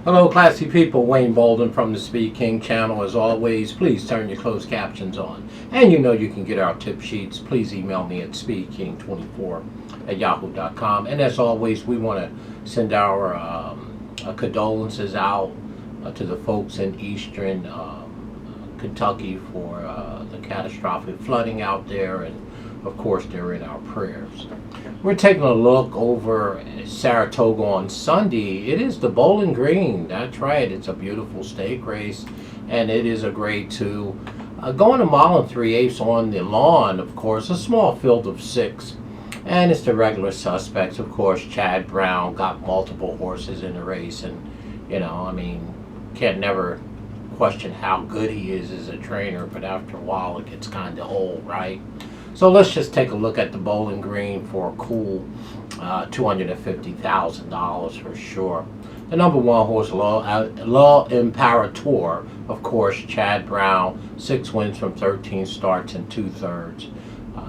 Hello, classy people. Wayne Bolden from the Speed King channel. As always, please turn your closed captions on. And you know you can get our tip sheets. Please email me at speedking24@yahoo.com. And as always, we want to send our condolences out to the folks in eastern Kentucky for the catastrophic flooding out there. And of course, they're in our prayers. We're taking a look over Saratoga on Sunday. It is the Bowling Green. That's right. It's a beautiful stake race, and it is a grade 2. Going a mile and 3/8 on the lawn, of course, a small field of 6. And it's the regular suspects, of course. Chad Brown got multiple horses in the race, and, you know, I mean, can't never question how good he is as a trainer, but after a while it gets kind of old, right? So let's just take a look at the Bowling Green for a cool $250,000 for sure. The number 1 horse, La Imperator, of course, Chad Brown, 6 wins from 13 starts and 2/3.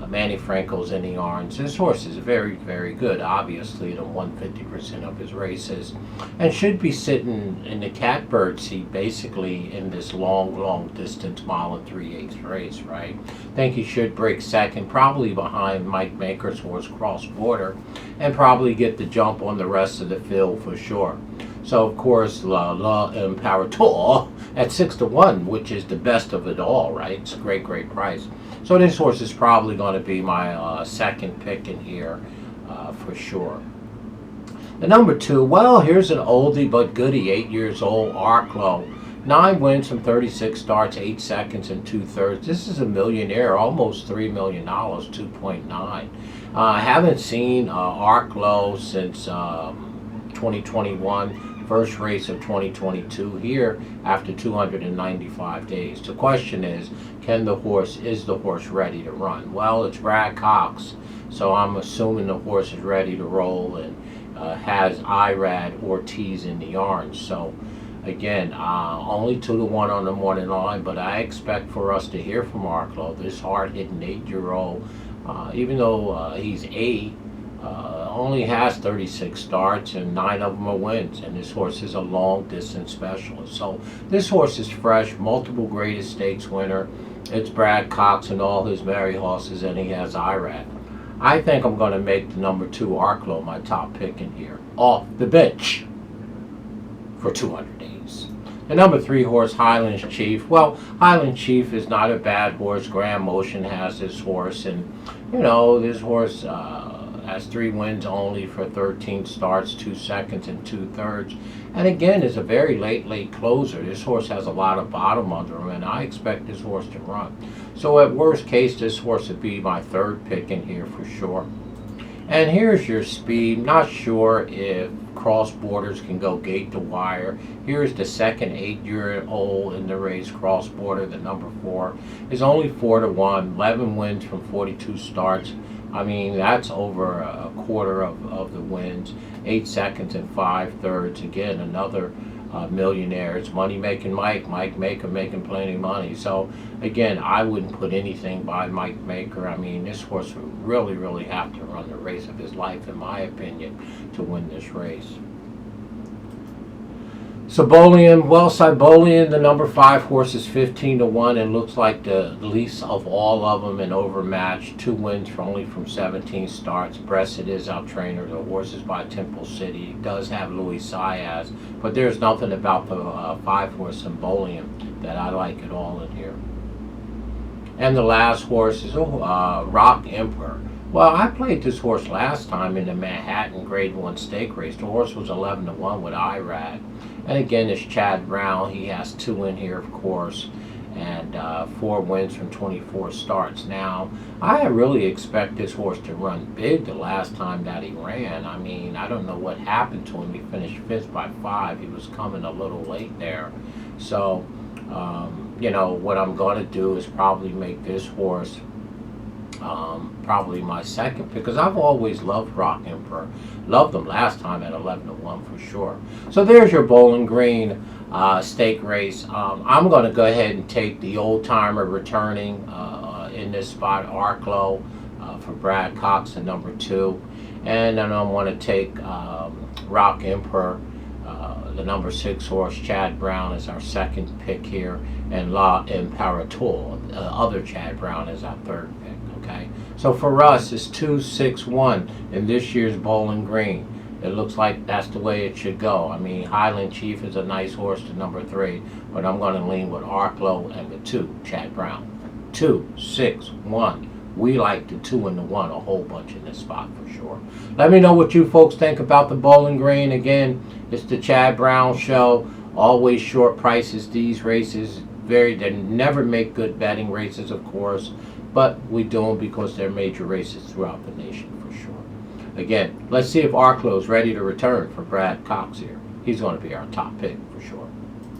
Manny Franco's in the orange. This horse is very, very good. Obviously, it won 50% of his races and should be sitting in the catbird seat basically in this long distance mile and 3/8 race, right? Think he should break second, probably behind Mike Maker's horse Cross Border, and probably get the jump on the rest of the field for sure. So, of course, La Imperator at 6-1, which is the best of it all, right? It's a great price. So this horse is probably going to be my second pick in here for sure. The number 2, well, here's an oldie but goodie, 8 years old, Arklow. 9 wins from 36 starts, 8 seconds and 2/3. This is a millionaire, almost $3 million, 2.9. I haven't seen Arklow since 2021. First race of 2022 here after 295 days. The question is the horse ready to run? Well, it's Brad Cox, so I'm assuming the horse is ready to roll and has Irad Ortiz in the orange. So again, only 2-1 on the morning line, but I expect for us to hear from Arklow, this hard-hitting 8-year-old, even though he's 8, only has 36 starts and 9 of them are wins, and this horse is a long distance specialist. So this horse is fresh, multiple greatest stakes winner. It's Brad Cox and all his merry horses, and he has Irad. I think I'm going to make the number 2 Arklow my top pick in here, off the bench for 200 days. The number 3 horse, Highlands Chief. Well, Highlands Chief is not a bad horse. Grand Motion has this horse, and you know, this horse has 3 wins only for 13 starts, 2 seconds and 2/3. And again, is a very late closer. This horse has a lot of bottom under him, and I expect this horse to run. So at worst case, this horse would be my 3rd pick in here for sure. And here's your speed. Not sure if Cross Borders can go gate to wire. Here's the second 8-year-old in the race, Cross Border, the number 4. Is only 4-1, 11 wins from 42 starts. I mean, that's over a quarter of the wins. 8 seconds and 5/3. Again, another millionaire. It's Money Making Mike Maker making plenty of money. So again, I wouldn't put anything by Mike Maker. I mean, this horse would really have to run the race of his life, in my opinion, to win this race. Cybolian, well, Cybolian, the number 5 horse, is 15-1 and looks like the least of all of them and overmatched. 2 wins from 17 starts. Bressett is our trainer. The horse is by Temple City. He does have Louis Saez, but there's nothing about the 5 horse Cybolian that I like at all in here. And the last horse is Rock Emperor. Well, I played this horse last time in the Manhattan Grade 1 stake race. The horse was 11-1 with Irad. And again, it's Chad Brown. He has 2 in here, of course, and 4 wins from 24 starts. Now, I really expect this horse to run big the last time that he ran. I mean, I don't know what happened to him. He finished 5th by 5. He was coming a little late there. So, you know, what I'm going to do is probably make this horse probably my 2nd pick, because I've always loved Rock Emperor. Loved them last time at 11-1 for sure. So there's your Bowling Green stake race. I'm going to go ahead and take the old timer returning in this spot, Arklow, for Brad Cox at number 2. And then I want to take Rock Emperor, The number 6 horse, Chad Brown, is our second pick here, and La Imperator, other Chad Brown, is our third pick, okay? So for us, it's 2, 6, 1 in this year's Bowling Green. It looks like that's the way it should go. I mean, Highlands Chief is a nice horse to number 3, but I'm going to lean with Arklow and the 2, Chad Brown. 2, 6, 1. We like the 2 and the 1 a whole bunch in this spot for sure. Let me know what you folks think about the Bowling Green. Again, it's the Chad Brown show. Always short prices, these races. They never make good betting races, of course, but we do them because they're major races throughout the nation for sure. Again, let's see if Arklow is ready to return for Brad Cox here. He's going to be our top pick for sure.